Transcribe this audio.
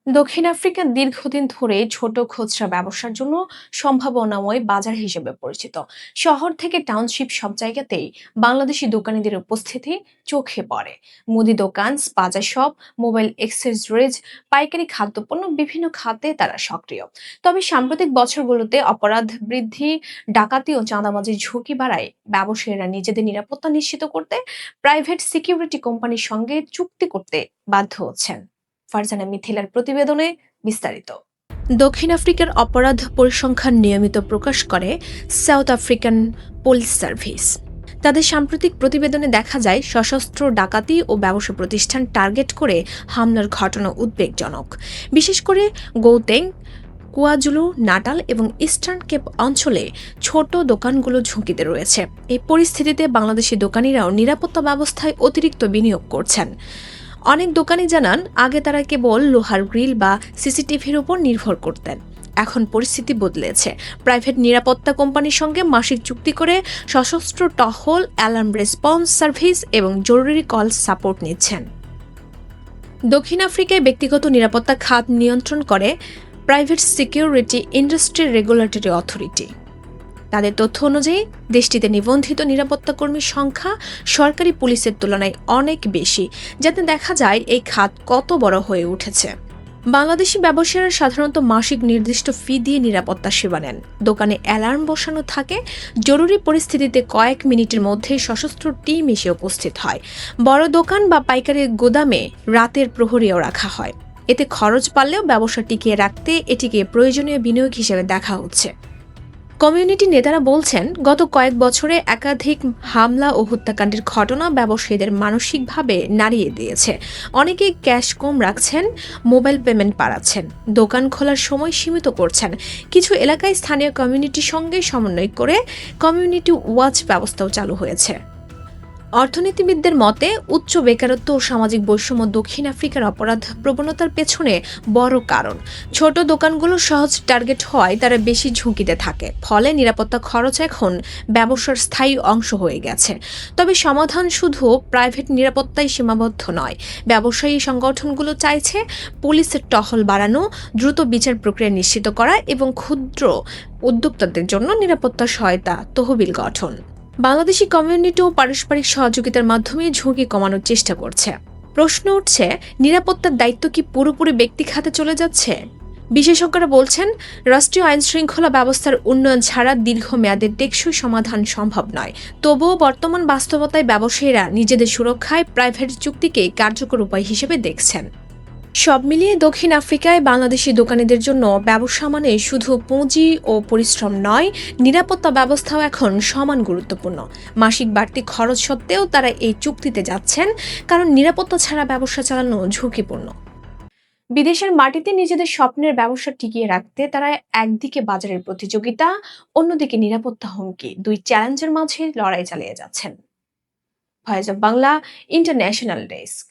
দক্ষিণ আফ্রিকা দীর্ঘদিন ধরে ছোট খুচরা ব্যবসার জন্য সম্ভাবনাময় বাজার হিসেবে পরিচিত। শহর থেকে টাউনশিপ সব জায়গাতেই বাংলাদেশি দোকানীদের উপস্থিতি চোখে পড়ে। মুদি দোকান, বাজার শপ, মোবাইল অ্যাক্সেসরিজ, পাইকারি খাদ্যপণ্য বিভিন্ন খাতে তারা সক্রিয়। তবে সাম্প্রতিক বছরগুলোতে অপরাধ বৃদ্ধি, ডাকাতি ও চাঁদাবাজির ঝুঁকি বাড়ায় ব্যবসায়ীরা নিজেদের নিরাপত্তা নিশ্চিত করতে প্রাইভেট সিকিউরিটি কোম্পানির সঙ্গে চুক্তি করতে বাধ্য হচ্ছেন। ফারজানা মিথিলার প্রতিবেদনে বিস্তারিত। দক্ষিণ আফ্রিকার অপরাধ পরিসংখ্যান নিয়মিত প্রকাশ করে সাউথ আফ্রিকান পুলিশ সার্ভিস। তাদের সাম্প্রতিক প্রতিবেদনে দেখা যায় সশস্ত্র ডাকাতি ও ব্যবসা প্রতিষ্ঠান টার্গেট করে হামলার ঘটনা উদ্বেগজনক। বিশেষ করে গৌতেং, কুয়াজুলু নাটাল এবং ইস্টার্ন কেপ অঞ্চলে ছোট দোকানগুলো ঝুঁকিতে রয়েছে। এই পরিস্থিতিতে বাংলাদেশি দোকানিরাও নিরাপত্তা ব্যবস্থায় অতিরিক্ত বিনিয়োগ করছেন। অনেক দোকানি জানান, আগে তারা কেবল লোহার গ্রিল বা সিসিটিভির উপর নির্ভর করতেন। এখন পরিস্থিতি বদলেছে। প্রাইভেট নিরাপত্তা কোম্পানির সঙ্গে মাসিক চুক্তি করে সশস্ত্র টহল, অ্যালার্ম রেসপন্স সার্ভিস এবং জরুরি কল সাপোর্ট নিচ্ছেন। দক্ষিণ আফ্রিকায় ব্যক্তিগত নিরাপত্তা খাত নিয়ন্ত্রণ করে private security industry regulatory authority. তাদের তথ্য অনুযায়ী দেশটিতে নিবন্ধিত নিরাপত্তা কর্মীর সংখ্যা সরকারি পুলিশের তুলনায় অনেক বেশি, যাতে দেখা যায় এই খাত কত বড় হয়ে উঠেছে। বাংলাদেশি ব্যবসায়ীরা সাধারণত মাসিক নির্দিষ্ট ফি দিয়ে নিরাপত্তা সেবা নেন। দোকানে অ্যালার্ম বসানো থাকে, জরুরি পরিস্থিতিতে কয়েক মিনিটের মধ্যে সশস্ত্র টিম এসে উপস্থিত হয়। বড় দোকান বা পাইকারি গোদামে রাতের প্রহরীও রাখা হয়। এতে খরচ বাড়লেও ব্যবসা টিকিয়ে রাখতে এটিকে প্রয়োজনীয় বিনিয়োগ হিসেবে দেখা হচ্ছে। কমিউনিটি নেতারা বলছেন, গত কয়েক বছরে একাধিক হামলা ও হত্যাকাণ্ডের ঘটনা ব্যবসায়ীদের মানসিকভাবে নাড়িয়ে দিয়েছে। অনেকেই ক্যাশ কম রাখছেন, মোবাইল পেমেন্ট বাড়াচ্ছেন, দোকান খোলার সময় সীমিত করছেন। কিছু এলাকায় স্থানীয় কমিউনিটির সঙ্গে সমন্বয় করে কমিউনিটি ওয়াচ ব্যবস্থাও চালু হয়েছে। অর্থনীতিবিদদের মতে, উচ্চ বেকারত্ব ও সামাজিক বৈষম্য দক্ষিণ আফ্রিকার অপরাধ প্রবণতার পেছনে বড় কারণ। ছোট দোকানগুলো সহজ টার্গেট হওয়ায় তারা বেশি ঝুঁকিতে থাকে, ফলে নিরাপত্তা খরচ এখন ব্যবসার স্থায়ী অংশ হয়ে গেছে। তবে সমাধান শুধু প্রাইভেট নিরাপত্তায় সীমাবদ্ধ নয়। ব্যবসায়ী সংগঠনগুলো চাইছে পুলিশের টহল বাড়ানো, দ্রুত বিচার প্রক্রিয়া নিশ্চিত করা এবং ক্ষুদ্র উদ্যোক্তাদের জন্য নিরাপত্তা সহায়তা তহবিল গঠন। বাংলাদেশি কমিউনিটিও পারস্পরিক সহযোগিতার মাধ্যমে ঝুঁকি কমানোর চেষ্টা করছে। প্রশ্ন উঠছে, নিরাপত্তার দায়িত্ব কি পুরোপুরি ব্যক্তি খাতে চলে যাচ্ছে? বিশেষজ্ঞরা বলছেন, রাষ্ট্রীয় আইন শৃঙ্খলা ব্যবস্থার উন্নয়ন ছাড়া দীর্ঘমেয়াদে টেকসই সমাধান সম্ভব নয়। তবুও বর্তমান বাস্তবতায় ব্যবসায়ীরা নিজেদের সুরক্ষায় প্রাইভেট চুক্তিকে কার্যকর উপায় হিসেবে দেখছেন। সব মিলিয়ে দক্ষিণ আফ্রিকায় বাংলাদেশি দোকানীদের জন্য ব্যবসা মানে শুধু পুঁজি ও পরিশ্রম নয়, নিরাপত্তা ব্যবস্থাও এখন সমান গুরুত্বপূর্ণ। মাসিক বাড়তি খরচ সত্ত্বেও তারা এই চুক্তিতে যাচ্ছেন, কারণ নিরাপত্তা ছাড়া ব্যবসা চালানো ঝুঁকিপূর্ণ। বিদেশের মাটিতে নিজেদের স্বপ্নের ব্যবসা টিকিয়ে রাখতে তারা একদিকে বাজারের প্রতিযোগিতা, অন্যদিকে নিরাপত্তা হুমকি, দুই চ্যালেঞ্জের মাঝে লড়াই চালিয়ে যাচ্ছেন। Voice of Bangla, international desk.